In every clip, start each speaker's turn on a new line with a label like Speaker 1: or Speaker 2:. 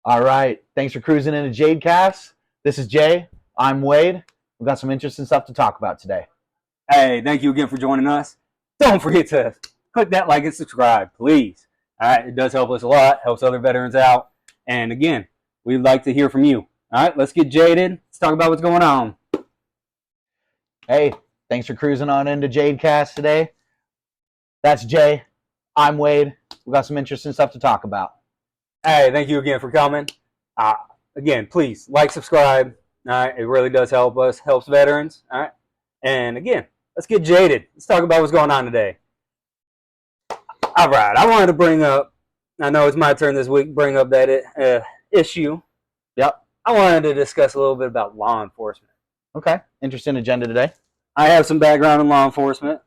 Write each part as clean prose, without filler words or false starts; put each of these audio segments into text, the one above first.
Speaker 1: All right. Thanks for cruising into Jadecast. This is Jay. I'm Wade. We've got some interesting stuff to talk about today.
Speaker 2: Hey, thank you again for joining us. Don't forget to click that like and subscribe, please. All right, it does help us a lot, helps other veterans out. And again, we'd like to hear from you. All right, let's get jaded. Let's talk about what's going on.
Speaker 1: Hey, thanks for cruising on into Jadecast today. That's Jay. I'm Wade. We've got some interesting stuff to talk about.
Speaker 2: Hey, thank you again for coming. Again, please like, subscribe. All right, it really does help us, helps veterans. All right, and again, let's get jaded. Let's talk about what's going on today. All right, I wanted to bring up, I know it's my turn this week, bring up that issue.
Speaker 1: Yep.
Speaker 2: I wanted to discuss a little bit about law enforcement.
Speaker 1: Okay. Interesting agenda today.
Speaker 2: I have some background in law enforcement.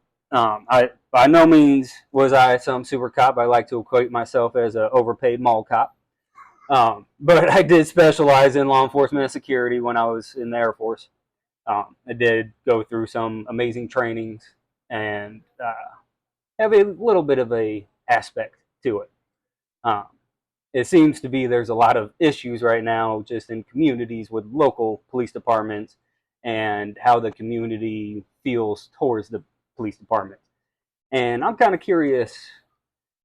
Speaker 2: By no means was I some super cop. I like to equate myself as an overpaid mall cop. But I did specialize in law enforcement and security when I was in the Air Force. I did go through some amazing trainings and have a little bit of a aspect to it. It seems to be there's a lot of issues right now just in communities with local police departments and how the community feels towards the police department. And I'm kind of curious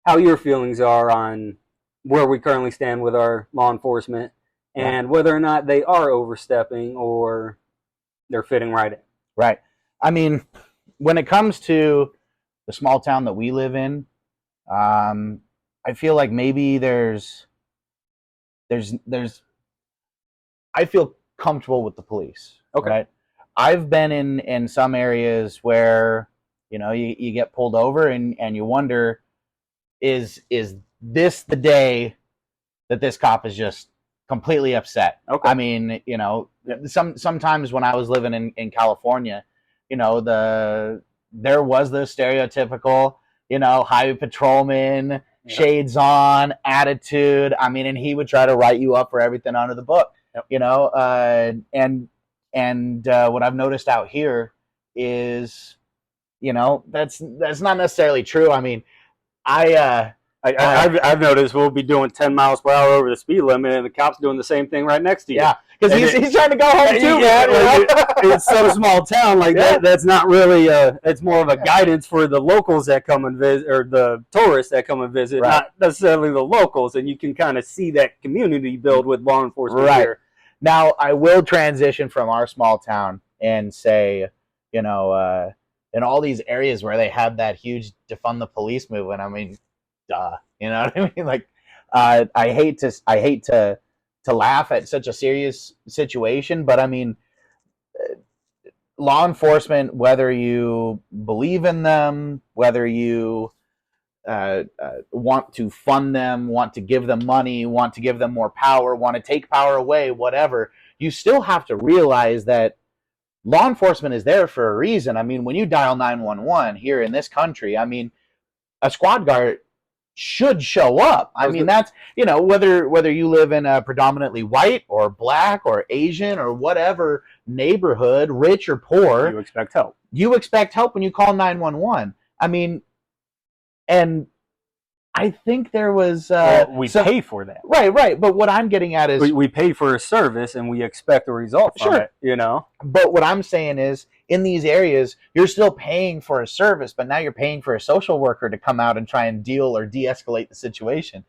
Speaker 2: how your feelings are on where we currently stand with our law enforcement and whether or not they are overstepping or they're fitting right in.
Speaker 1: Right. I mean, when it comes to the small town that we live in, I feel like maybe there's I feel comfortable with the police.
Speaker 2: Okay.
Speaker 1: Right? I've been in some areas where, you know, you get pulled over and you wonder, is this the day that this cop is just completely upset?
Speaker 2: Okay.
Speaker 1: I mean, you know, sometimes when I was living in California, you know, there was the stereotypical, you know, highway patrolman, shades on, attitude. I mean, and he would try to write you up for everything under the book.
Speaker 2: Yep.
Speaker 1: You know, and what I've noticed out here is, you know, that's not necessarily true. I mean,
Speaker 2: I've noticed we'll be doing 10 miles per hour over the speed limit, and the cop's doing the same thing right next to you.
Speaker 1: Yeah, because he's trying to go home too, man.
Speaker 2: It's such a small town, like that's not really. It's more of a guidance for the locals that come and visit, or the tourists that come and visit,
Speaker 1: right.
Speaker 2: Not necessarily the locals. And you can kind of see that community build with law enforcement
Speaker 1: right.
Speaker 2: here.
Speaker 1: Now, I will transition from our small town and say, you know, in all these areas where they have that huge defund the police movement, I mean, duh, you know what I mean? Like, I hate to laugh at such a serious situation, but I mean, law enforcement, whether you believe in them, whether you want to fund them, want to give them money, want to give them more power, want to take power away, whatever, you still have to realize that law enforcement is there for a reason. I mean, when you dial 911 here in this country, I mean, a squad guard should show up. I mean, that's, you know, whether you live in a predominantly white or black or Asian or whatever neighborhood, rich or poor,
Speaker 2: you expect help.
Speaker 1: You expect help when you call 911. I mean, and I think there was
Speaker 2: we pay for that.
Speaker 1: Right. But what I'm getting at is
Speaker 2: we pay for a service and we expect a result from it, you know?
Speaker 1: But what I'm saying is, in these areas, you're still paying for a service, but now you're paying for a social worker to come out and try and deal or de-escalate the situation.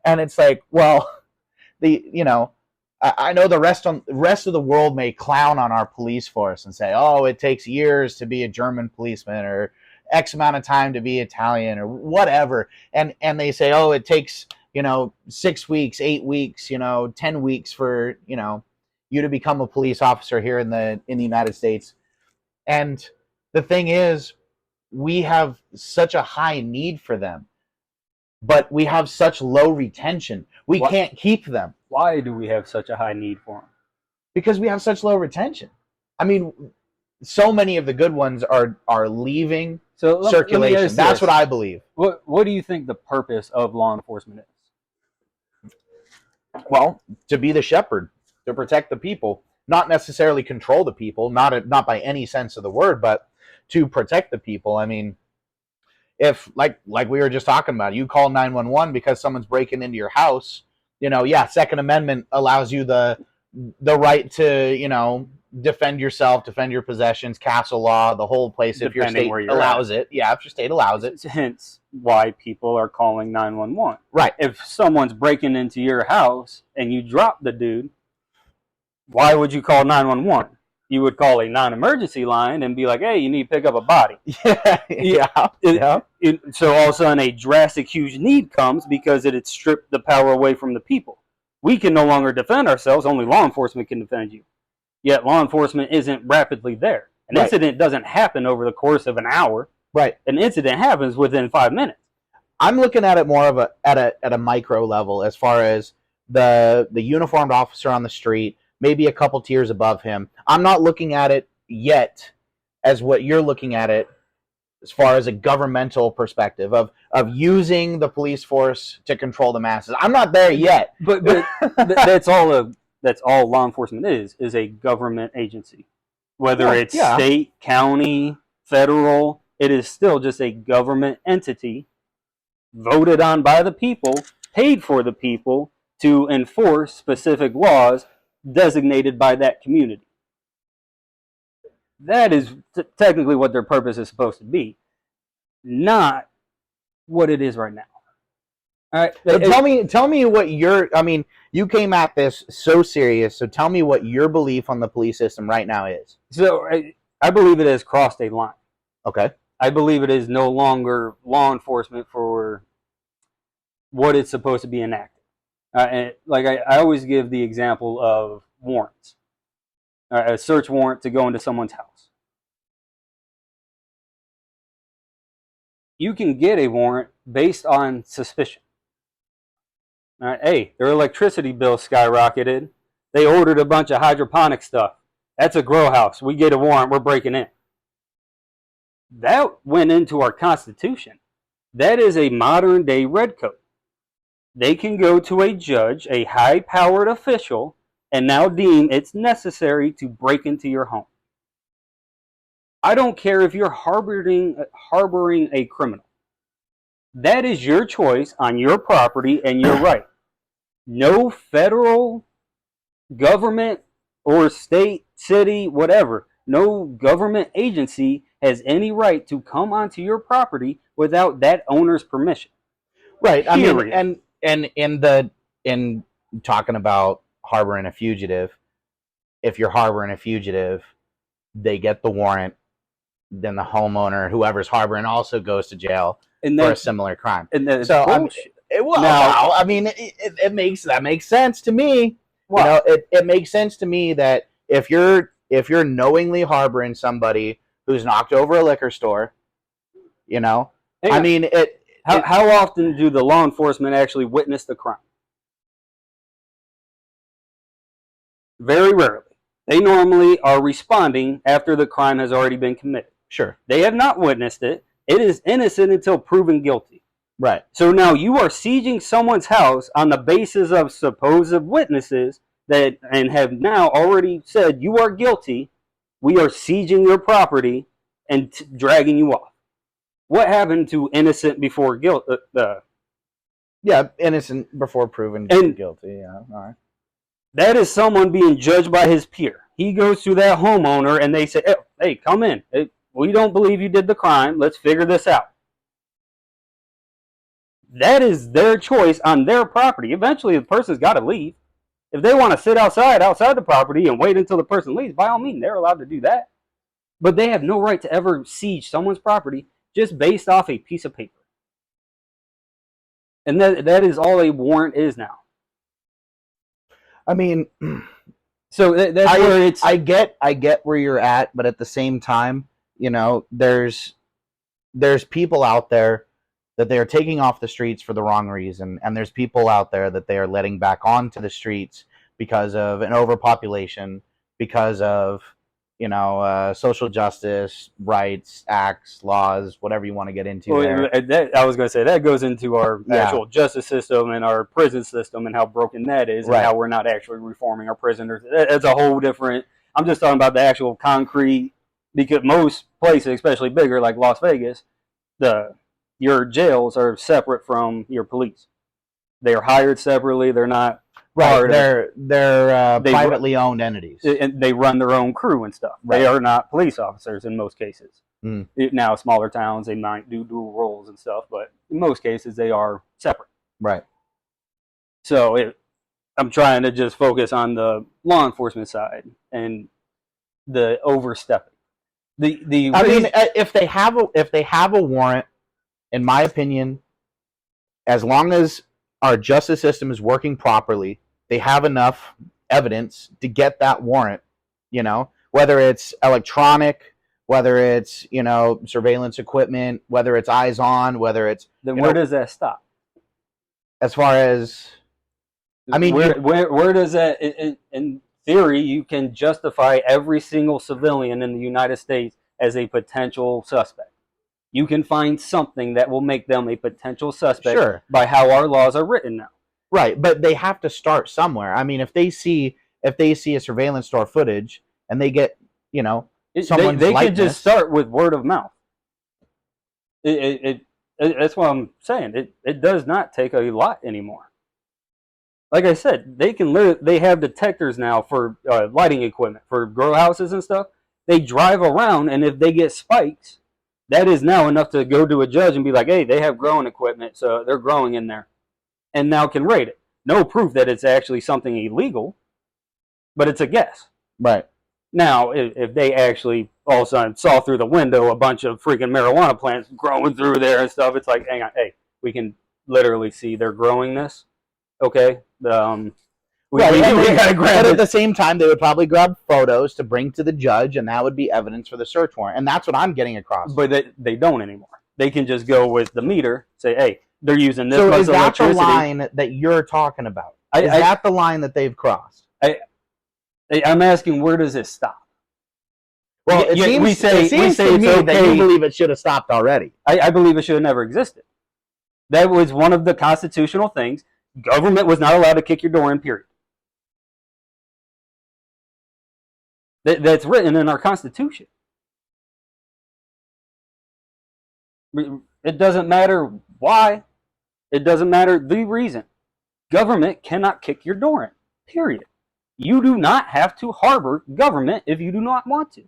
Speaker 1: And it's like, well, I know the rest of the world may clown on our police force and say, oh, it takes years to be a German policeman, or X amount of time to be Italian, or whatever. And they say, oh, it takes, you know, 6 weeks, 8 weeks, you know, 10 weeks for, you know, you to become a police officer here in the United States. And the thing is, we have such a high need for them, but we have such low retention. We can't keep them.
Speaker 2: Why do we have such a high need for them?
Speaker 1: Because we have such low retention. I mean, so many of the good ones are leaving circulation. That's what I believe.
Speaker 2: What do you think the purpose of law enforcement is?
Speaker 1: Well, to be the shepherd, to protect the people. Not necessarily control the people, not by any sense of the word, but to protect the people. I mean, if like we were just talking about, you call 911 because someone's breaking into your house, Second Amendment allows you the right to, defend yourself, defend your possessions, castle law, the whole place, if your state allows it. Yeah, if your state allows it.
Speaker 2: Hence why people are calling 911.
Speaker 1: Right.
Speaker 2: If someone's breaking into your house and you drop the dude, why would you call 911? You would call a non-emergency line and be like, hey, you need to pick up a body.
Speaker 1: Yeah.
Speaker 2: So all of a sudden a drastic, huge need comes because it had stripped the power away from the people. We can no longer defend ourselves. Only law enforcement can defend you. Yet law enforcement isn't rapidly there. An incident doesn't happen over the course of an hour.
Speaker 1: Right.
Speaker 2: An incident happens within 5 minutes.
Speaker 1: I'm looking at it more of at a micro level, as far as the uniformed officer on the street, maybe a couple tiers above him. I'm not looking at it yet as what you're looking at it, as far as a governmental perspective of using the police force to control the masses. I'm not there yet.
Speaker 2: But that's all law enforcement is a government agency. Whether it's state, county, federal, it is still just a government entity voted on by the people, paid for the people to enforce specific laws designated by that community. That is technically what their purpose is supposed to be, not what it is right now. All right.
Speaker 1: So tell me what you came at this so serious, so tell me what your belief on the police system right now is.
Speaker 2: So I believe it has crossed a line.
Speaker 1: Okay.
Speaker 2: I believe it is no longer law enforcement for what it's supposed to be enacted. And I always give the example of warrants. A search warrant to go into someone's house. You can get a warrant based on suspicion. All right, hey, their electricity bill skyrocketed. They ordered a bunch of hydroponic stuff. That's a grow house. We get a warrant, we're breaking in. That went into our Constitution. That is a modern day redcoat. They can go to a judge, a high-powered official, and now deem it's necessary to break into your home. I don't care if you're harboring a criminal. That is your choice on your property and your right. No federal government or state, city, whatever, no government agency has any right to come onto your property without that owner's permission.
Speaker 1: Right. Period. I mean, and in talking about harboring a fugitive, if you're harboring a fugitive, they get the warrant, then the homeowner, whoever's harboring, also goes to jail for a similar crime.
Speaker 2: And that's
Speaker 1: so
Speaker 2: bullshit.
Speaker 1: It makes sense to me.
Speaker 2: Wow.
Speaker 1: It makes sense to me that if you're knowingly harboring somebody who's knocked over a liquor store, how
Speaker 2: often do the law enforcement actually witness the crime? Very rarely. They normally are responding after the crime has already been committed.
Speaker 1: Sure.
Speaker 2: They have not witnessed it. It is innocent until proven guilty.
Speaker 1: Right.
Speaker 2: So now you are sieging someone's house on the basis of supposed witnesses and have now already said you are guilty. We are sieging your property and dragging you off. What happened to innocent before guilt?
Speaker 1: Innocent before proven guilty. Yeah. All right.
Speaker 2: That is someone being judged by his peer. He goes to that homeowner and they say, hey, come in. We don't believe you did the crime. Let's figure this out. That is their choice on their property. Eventually, the person's got to leave. If they want to sit outside the property and wait until the person leaves, by all means, they're allowed to do that. But they have no right to ever siege someone's property just based off a piece of paper. And that is all a warrant is now.
Speaker 1: I mean,
Speaker 2: so that's where it's.
Speaker 1: I get where you're at, but at the same time, there's people out there that they are taking off the streets for the wrong reason, and there's people out there that they are letting back onto the streets because of an overpopulation, because of social justice, rights, acts, laws, whatever you want to get into.
Speaker 2: I was going to say that goes into our actual justice system and our prison system and how broken that is, and how we're not actually reforming our prisoners. That's a whole different. I'm just talking about the actual concrete, because most places, especially bigger like Las Vegas, your jails are separate from your police. They're hired separately. They're not
Speaker 1: right. They're
Speaker 2: they
Speaker 1: privately owned entities.
Speaker 2: and they run their own crew and stuff.
Speaker 1: Right.
Speaker 2: They are not police officers in most cases.
Speaker 1: Mm.
Speaker 2: Now, smaller towns, they might do dual roles and stuff, but in most cases, they are separate.
Speaker 1: Right.
Speaker 2: So I'm trying to just focus on the law enforcement side and the overstepping.
Speaker 1: I mean, if they have a warrant, in my opinion, as long as our justice system is working properly, they have enough evidence to get that warrant. You know, whether it's electronic, whether it's surveillance equipment, whether it's eyes on, whether it's
Speaker 2: then where does that stop?
Speaker 1: As far as, I mean,
Speaker 2: where does that? In theory, you can justify every single civilian in the United States as a potential suspect. You can find something that will make them a potential suspect
Speaker 1: sure,
Speaker 2: by how our laws are written now.
Speaker 1: Right, but they have to start somewhere. I mean, if they see a surveillance store footage and they get, someone's
Speaker 2: they
Speaker 1: likeness,
Speaker 2: can just start with word of mouth. That's what I'm saying. It does not take a lot anymore. Like I said, they have detectors now for lighting equipment for grow houses and stuff. They drive around, and if they get spikes, that is now enough to go to a judge and be like, hey, they have growing equipment, so they're growing in there, and now can rate it. No proof that it's actually something illegal, but it's a guess.
Speaker 1: Right.
Speaker 2: Now, if they actually all of a sudden saw through the window a bunch of freaking marijuana plants growing through there and stuff, it's like, hang on, hey, we can literally see they're growing this. Okay. We
Speaker 1: gotta grab but at the same time, they would probably grab photos to bring to the judge, and that would be evidence for the search warrant. And that's what I'm getting across.
Speaker 2: But they don't anymore. They can just go with the meter, say, hey, they're using this
Speaker 1: much
Speaker 2: electricity.
Speaker 1: So is that the line that you're talking about? Is that the line that they've crossed?
Speaker 2: I'm asking, where does it stop?
Speaker 1: Well, it seems to me that you believe it should have stopped already.
Speaker 2: I believe it should have never existed. That was one of the constitutional things. Government was not allowed to kick your door in, period. That's written in our Constitution. It doesn't matter why. It doesn't matter the reason. Government cannot kick your door in, period. You do not have to harbor government if you do not want to.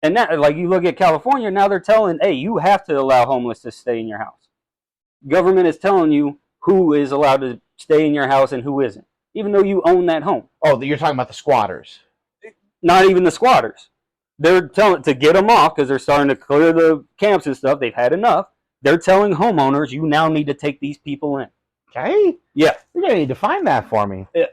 Speaker 2: And that, like you look at California, now they're telling, hey, you have to allow homeless to stay in your house. Government is telling you who is allowed to stay in your house and who isn't, even though you own that home.
Speaker 1: Oh, you're talking about the squatters.
Speaker 2: Not even the squatters. They're telling to get them off because they're starting to clear the camps and stuff. They've had enough. They're telling homeowners, you now need to take these people in.
Speaker 1: Okay.
Speaker 2: Yeah.
Speaker 1: You're going to need to define that for me.
Speaker 2: Yeah.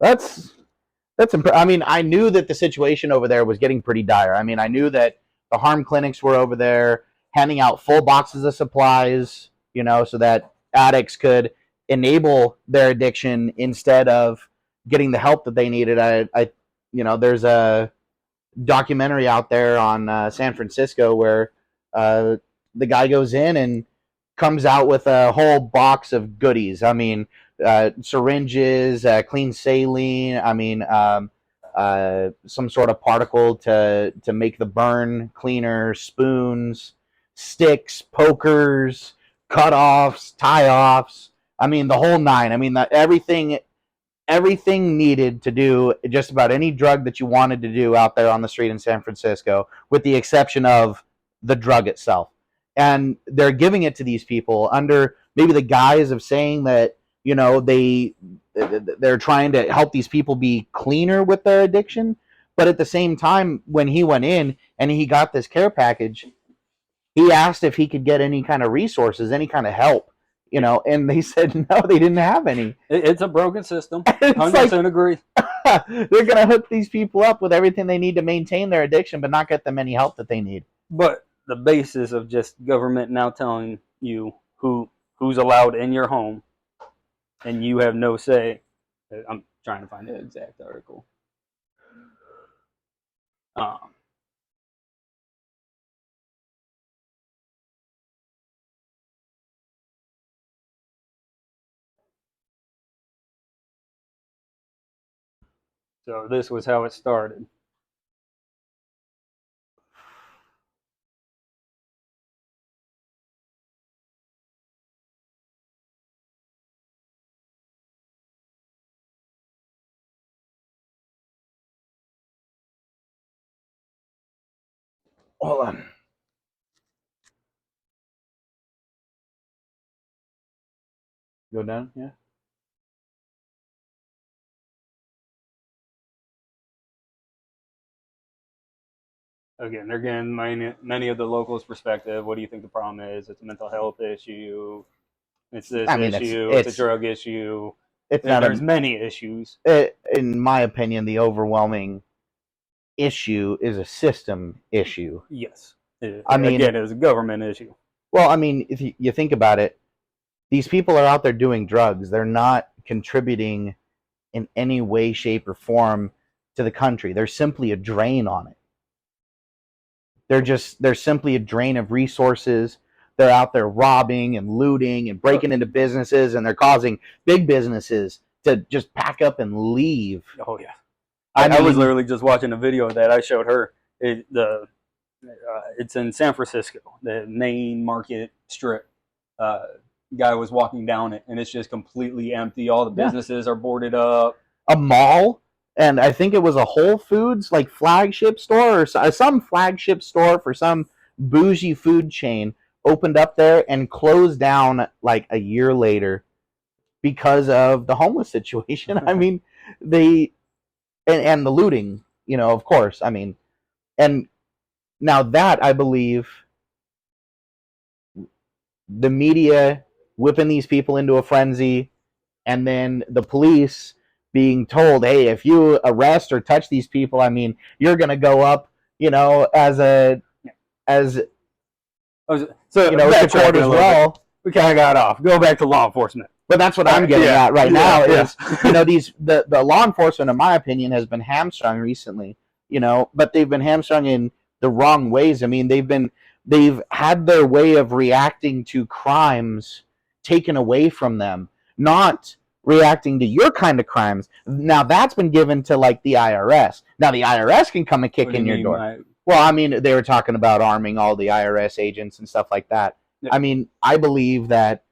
Speaker 1: I mean, I knew that the situation over there was getting pretty dire. I mean, I knew that the harm clinics were over there handing out full boxes of supplies, so that addicts could enable their addiction instead of getting the help that they needed. There's a documentary out there on San Francisco where the guy goes in and comes out with a whole box of goodies. I mean, syringes, clean saline. I mean, some sort of particle to make the burn cleaner, spoons, sticks, pokers, cut-offs, tie-offs. I mean, the whole nine. I mean, everything needed to do just about any drug that you wanted to do out there on the street in San Francisco, with the exception of the drug itself. And they're giving it to these people under maybe the guise of saying that, they're trying to help these people be cleaner with their addiction. But at the same time, when he went in and he got this care package, he asked if he could get any kind of resources, any kind of help, and they said no, they didn't have any.
Speaker 2: It's a broken system. 100% agree.
Speaker 1: They're going to hook these people up with everything they need to maintain their addiction, but not get them any help that they need.
Speaker 2: But the basis of just government now telling you who's allowed in your home, and you have no say. I'm trying to find the exact article. So this was how it started.
Speaker 1: hold on. Go down, yeah.
Speaker 2: Again, they're getting many of the locals' perspective. What do you think the problem is? It's a mental health issue. It's this
Speaker 1: I mean,
Speaker 2: issue. It's a drug issue.
Speaker 1: it's not
Speaker 2: There's many issues.
Speaker 1: in my opinion, the overwhelming issue is a system issue.
Speaker 2: Yes.
Speaker 1: I mean,
Speaker 2: again, it's a government issue.
Speaker 1: well, I mean, if you think about it, these people are out there doing drugs. They're not contributing in any way, shape, or form to the country. They're simply a drain on it. They're simply a drain of resources. They're out there robbing and looting and breaking into businesses, and they're causing big businesses to just pack up and leave.
Speaker 2: Oh yeah, I was literally just watching a video that I showed her. It's in San Francisco, the main market strip. Guy was walking down it, and it's just completely empty. All the businesses are boarded up.
Speaker 1: A mall, and I think it was a Whole Foods like flagship store or some flagship store for some bougie food chain opened up there and closed down like a year later because of the homeless situation. I mean, and the looting, of course. I mean, and now that I believe the media whipping these people into a frenzy, and then the police being told, hey, if you arrest or touch these people, I mean, you're going to go up, as to court as well.
Speaker 2: We kind of got off. Go back to law enforcement.
Speaker 1: But that's what I'm getting at right now is, the law enforcement, in my opinion, has been hamstrung recently, but they've been hamstrung in the wrong ways. I mean, they've had their way of reacting to crimes taken away from them, not reacting to your kind of crimes. Now that's been given to like the IRS. Now the IRS can come and kick in your door. Well, I mean, they were talking about arming all the IRS agents and stuff like that. Yeah. I mean, I believe that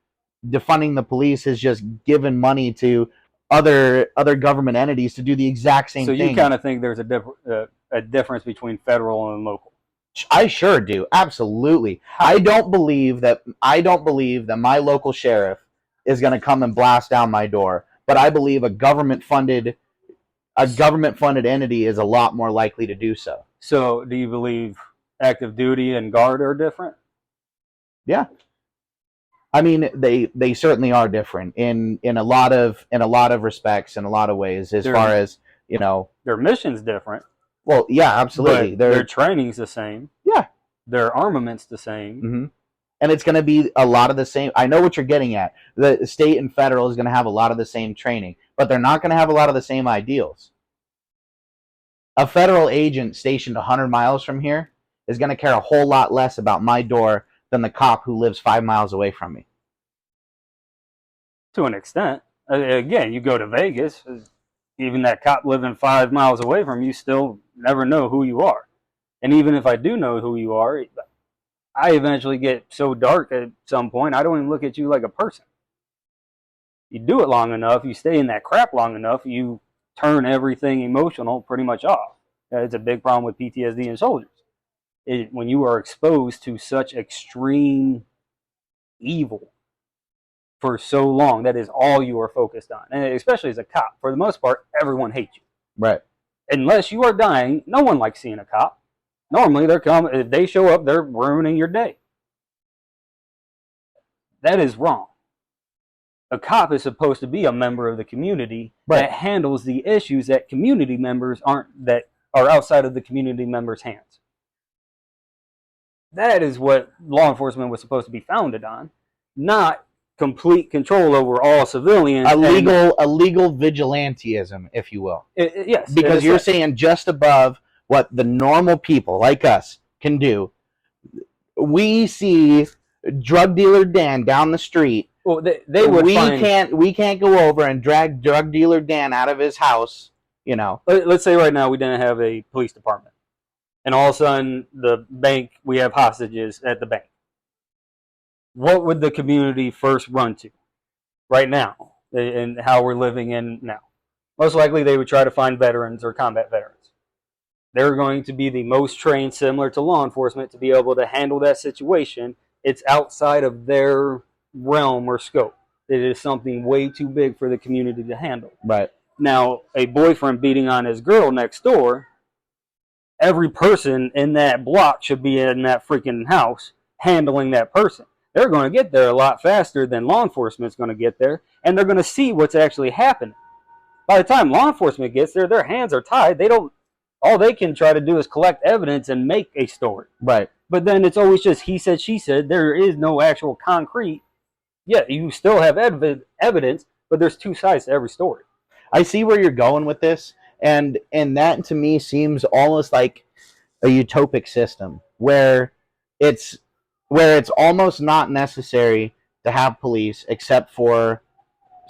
Speaker 1: defunding the police has just given money to other government entities to do the exact same thing.
Speaker 2: So you kind of think there's a difference between federal and local?
Speaker 1: I sure do. Absolutely. I don't believe that my local sheriff is going to come and blast down my door, but I believe a government funded entity is a lot more likely to do so.
Speaker 2: So, do you believe active duty and guard are different?
Speaker 1: Yeah. I mean, they certainly are different in a lot of respects, in a lot of ways, as far as,
Speaker 2: their mission's different.
Speaker 1: Well, yeah, absolutely.
Speaker 2: Their training's the same.
Speaker 1: Yeah.
Speaker 2: Their armament's the same.
Speaker 1: Mm-hmm. And it's going to be a lot of the same. I know what you're getting at. The state and federal is going to have a lot of the same training, but they're not going to have a lot of the same ideals. A federal agent stationed 100 miles from here is going to care a whole lot less about my door than the cop who lives 5 miles away from me.
Speaker 2: To an extent. Again, you go to Vegas, even that cop living 5 miles away from you still never know who you are. And even if I do know who you are, I eventually get so dark at some point, I don't even look at you like a person. You do it long enough, you stay in that crap long enough, you turn everything emotional pretty much off. It's a big problem with PTSD in soldiers. When you are exposed to such extreme evil for so long, that is all you are focused on. And especially as a cop, for the most part, everyone hates you.
Speaker 1: Right.
Speaker 2: Unless you are dying, no one likes seeing a cop. Normally, if they show up, they're ruining your day. That is wrong. A cop is supposed to be a member of the community that handles the issues that community members that are outside of the community members' hands. That is what law enforcement was supposed to be founded on, not complete control over all civilians.
Speaker 1: A legal vigilantism, if you will.
Speaker 2: Yes.
Speaker 1: Because you're saying just above what the normal people like us can do. We see drug dealer Dan down the street.
Speaker 2: Well,
Speaker 1: we can't go over and drag drug dealer Dan out of his house.
Speaker 2: Let's say right now we didn't have a police department, and all of a sudden we have hostages at the bank. What would the community first run to right now, and how we're living in now? Most likely they would try to find veterans or combat veterans. they're going to be the most trained, similar to law enforcement, to be able to handle that situation. It's outside of their realm or scope. It is something way too big for the community to handle.
Speaker 1: Right.
Speaker 2: Now, a boyfriend beating on his girl next door, every person in that block should be in that freaking house handling that person. They're going to get there a lot faster than law enforcement's going to get there, and they're going to see what's actually happening. By the time law enforcement gets there, their hands are tied. All they can try to do is collect evidence and make a story.
Speaker 1: Right.
Speaker 2: But then it's always just he said, she said. There is no actual concrete. Yeah, you still have evidence, but there's two sides to every story.
Speaker 1: I see where you're going with this, and that to me seems almost like a utopic system where it's almost not necessary to have police except for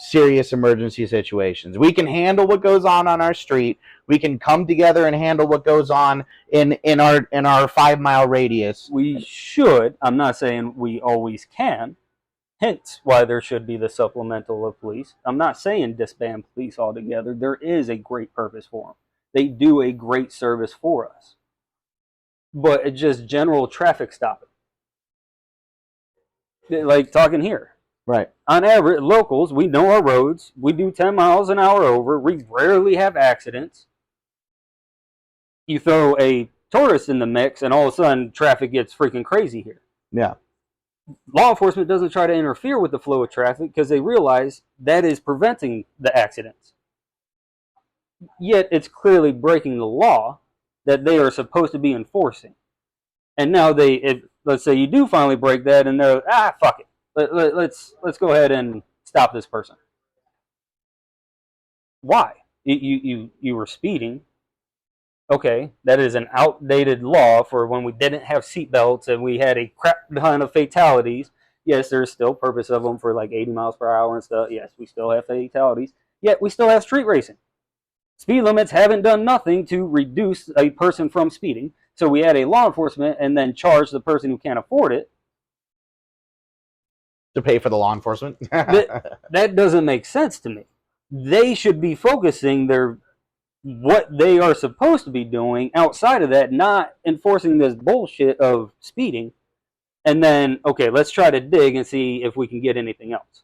Speaker 1: serious emergency situations. We can handle what goes on our street. We can come together and handle what goes on in our 5-mile radius.
Speaker 2: We should. I'm not saying we always can. Hence why there should be the supplemental of police. I'm not saying disband police altogether. There is a great purpose for them. They do a great service for us. But it's just general traffic stopping. Like talking here.
Speaker 1: Right.
Speaker 2: On average, locals, we know our roads. We do 10 miles an hour over. We rarely have accidents. You throw a tourist in the mix and all of a sudden traffic gets freaking crazy here.
Speaker 1: Yeah.
Speaker 2: Law enforcement doesn't try to interfere with the flow of traffic because they realize that is preventing the accidents. Yet it's clearly breaking the law that they are supposed to be enforcing. And now let's say you do finally break that and they're, fuck it. Let's go ahead and stop this person. Why? You were speeding. Okay, that is an outdated law for when we didn't have seatbelts and we had a crap ton of fatalities. Yes, there's still purpose of them for like 80 miles per hour and stuff. Yes, we still have fatalities. Yet we still have street racing. Speed limits haven't done nothing to reduce a person from speeding. So we had a law enforcement and then charge the person who can't afford it
Speaker 1: to pay for the law enforcement.
Speaker 2: that doesn't make sense to me. They should be focusing what they are supposed to be doing outside of that, not enforcing this bullshit of speeding. And then, okay, let's try to dig and see if we can get anything else.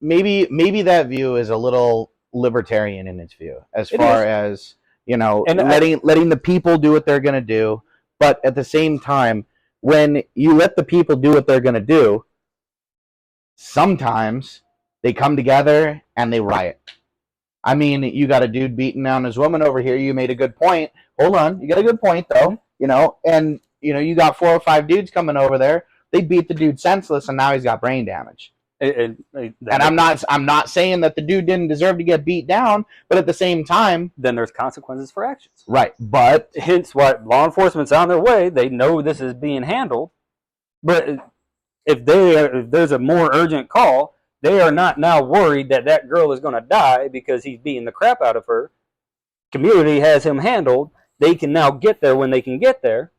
Speaker 1: Maybe that view is a little libertarian in its view, as far as, letting the people do what they're going to do. But at the same time, when you let the people do what they're going to do, sometimes they come together and they riot. I mean, you got a dude beating down his woman over here. You made a good point. Hold on. You got a good point, though. And you got 4 or 5 dudes coming over there. They beat the dude senseless, and now he's got brain damage. And I'm not saying that the dude didn't deserve to get beat down, but at the same time,
Speaker 2: then there's consequences for actions.
Speaker 1: Right. But
Speaker 2: hence why law enforcement's on their way. They know this is being handled. But if there's a more urgent call, they are not now worried that girl is going to die because he's beating the crap out of her. Community has him handled. They can now get there when they can get there.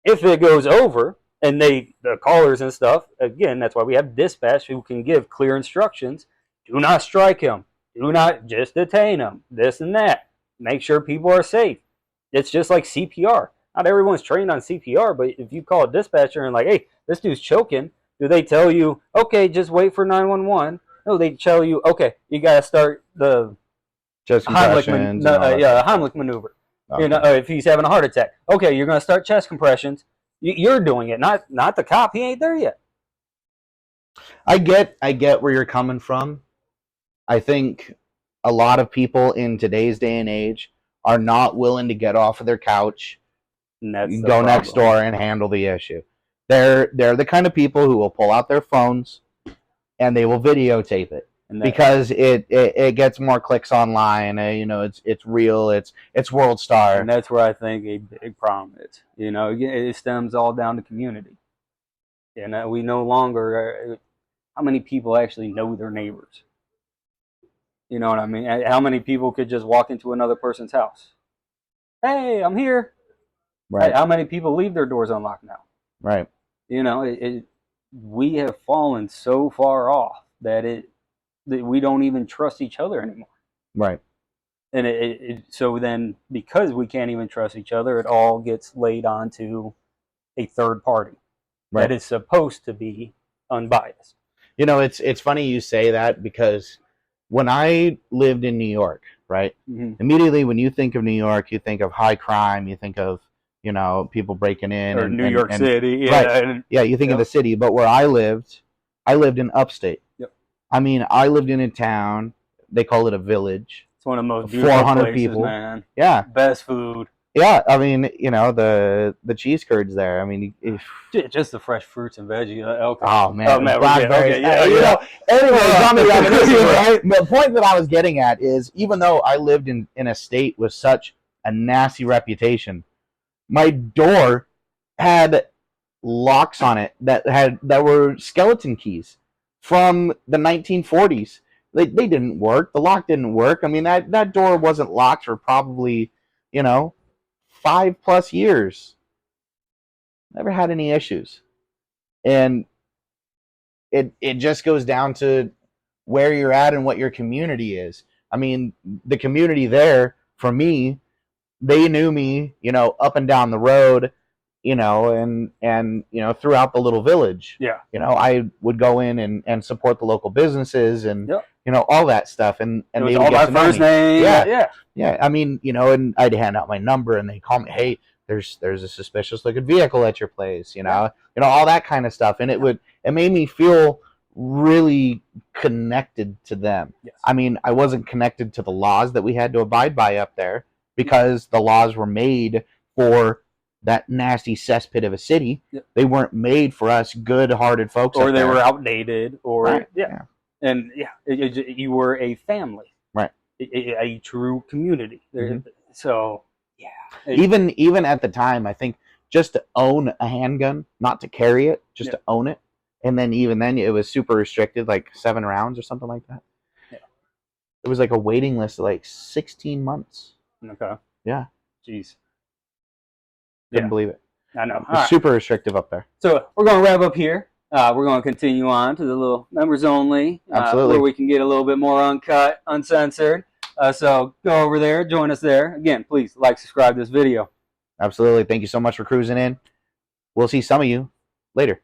Speaker 2: If it goes over, and the callers and stuff, again, that's why we have dispatch who can give clear instructions. Do not strike him. Do not just detain him. This and that. Make sure people are safe. It's just like CPR. Not everyone's trained on CPR, but if you call a dispatcher and like, hey, this dude's choking, do they tell you, okay, just wait for 911? No, they tell you, okay, you got to start the Heimlich maneuver. Okay. If he's having a heart attack, okay, you're going to start chest compressions. You're doing it, not the cop. He ain't there yet.
Speaker 1: I get where you're coming from. I think a lot of people in today's day and age are not willing to get off of their couch, go next door and handle the issue. They're the kind of people who will pull out their phones and they will videotape it because it gets more clicks online. It's real. It's World Star.
Speaker 2: And that's where I think a big problem is. It stems all down to community. We no longer how many people actually know their neighbors. You know what I mean? How many people could just walk into another person's house? Hey, I'm here.
Speaker 1: Right.
Speaker 2: How many people leave their doors unlocked now?
Speaker 1: Right.
Speaker 2: We have fallen so far off that we don't even trust each other anymore.
Speaker 1: Right.
Speaker 2: And so then, because we can't even trust each other, it all gets laid onto a third party that is supposed to be unbiased.
Speaker 1: You know, it's funny you say that, because when I lived in New York, right? Immediately when you think of New York, you think of high crime, you think of, you know, people breaking in,
Speaker 2: or New York City,
Speaker 1: yeah, you think of the city. But where I lived in upstate.
Speaker 2: Yep.
Speaker 1: I mean, I lived in a town, they call it a village.
Speaker 2: It's one of the most beautiful
Speaker 1: 400
Speaker 2: places,
Speaker 1: people.
Speaker 2: man.
Speaker 1: Yeah.
Speaker 2: Best food.
Speaker 1: Yeah, I mean, you know, the cheese curds there. I mean,
Speaker 2: just the fresh fruits and veggies. Okay.
Speaker 1: Oh man,
Speaker 2: blackberries.
Speaker 1: Okay, yeah, you know. Anyway, the point that I was getting at is, even though I lived in a state with such a nasty reputation, my door had locks on it that were skeleton keys from the 1940s. They didn't work. The lock didn't work. I mean, that door wasn't locked for probably, you know, 5+ years. Never had any issues. And it just goes down to where you're at and what your community is. I mean, the community there, for me, they knew me, you know, up and down the road, you know, and you know, throughout the little village.
Speaker 2: Yeah.
Speaker 1: You know, I would go in and support the local businesses and you know, all that stuff, and
Speaker 2: it was
Speaker 1: they would
Speaker 2: all
Speaker 1: get
Speaker 2: my
Speaker 1: to know
Speaker 2: first
Speaker 1: me.
Speaker 2: name.
Speaker 1: Yeah. I mean, you know, and I'd hand out my number, and they call me, hey, there's a suspicious looking vehicle at your place, you know, all that kind of stuff, and it made me feel really connected to them.
Speaker 2: Yes.
Speaker 1: I mean, I wasn't connected to the laws that we had to abide by up there, because the laws were made for that nasty cesspit of a city. They weren't made for us good-hearted folks.
Speaker 2: Or they were outdated, or and you were a family,
Speaker 1: right?
Speaker 2: A true community. So
Speaker 1: even at the time, I think just to own a handgun, not to carry it, just to own it, and then even then it was super restricted, like 7 rounds or something like that. It was like a waiting list of like 16 months.
Speaker 2: Okay.
Speaker 1: Yeah.
Speaker 2: Jeez.
Speaker 1: Couldn't believe it.
Speaker 2: I know.
Speaker 1: Super restrictive up there.
Speaker 2: So we're going to wrap up here. We're going to continue on to the little members only,
Speaker 1: Absolutely,
Speaker 2: where we can get a little bit more uncut, uncensored. So go over there, join us there. Again, please like, subscribe this video.
Speaker 1: Absolutely. Thank you so much for cruising in. We'll see some of you later.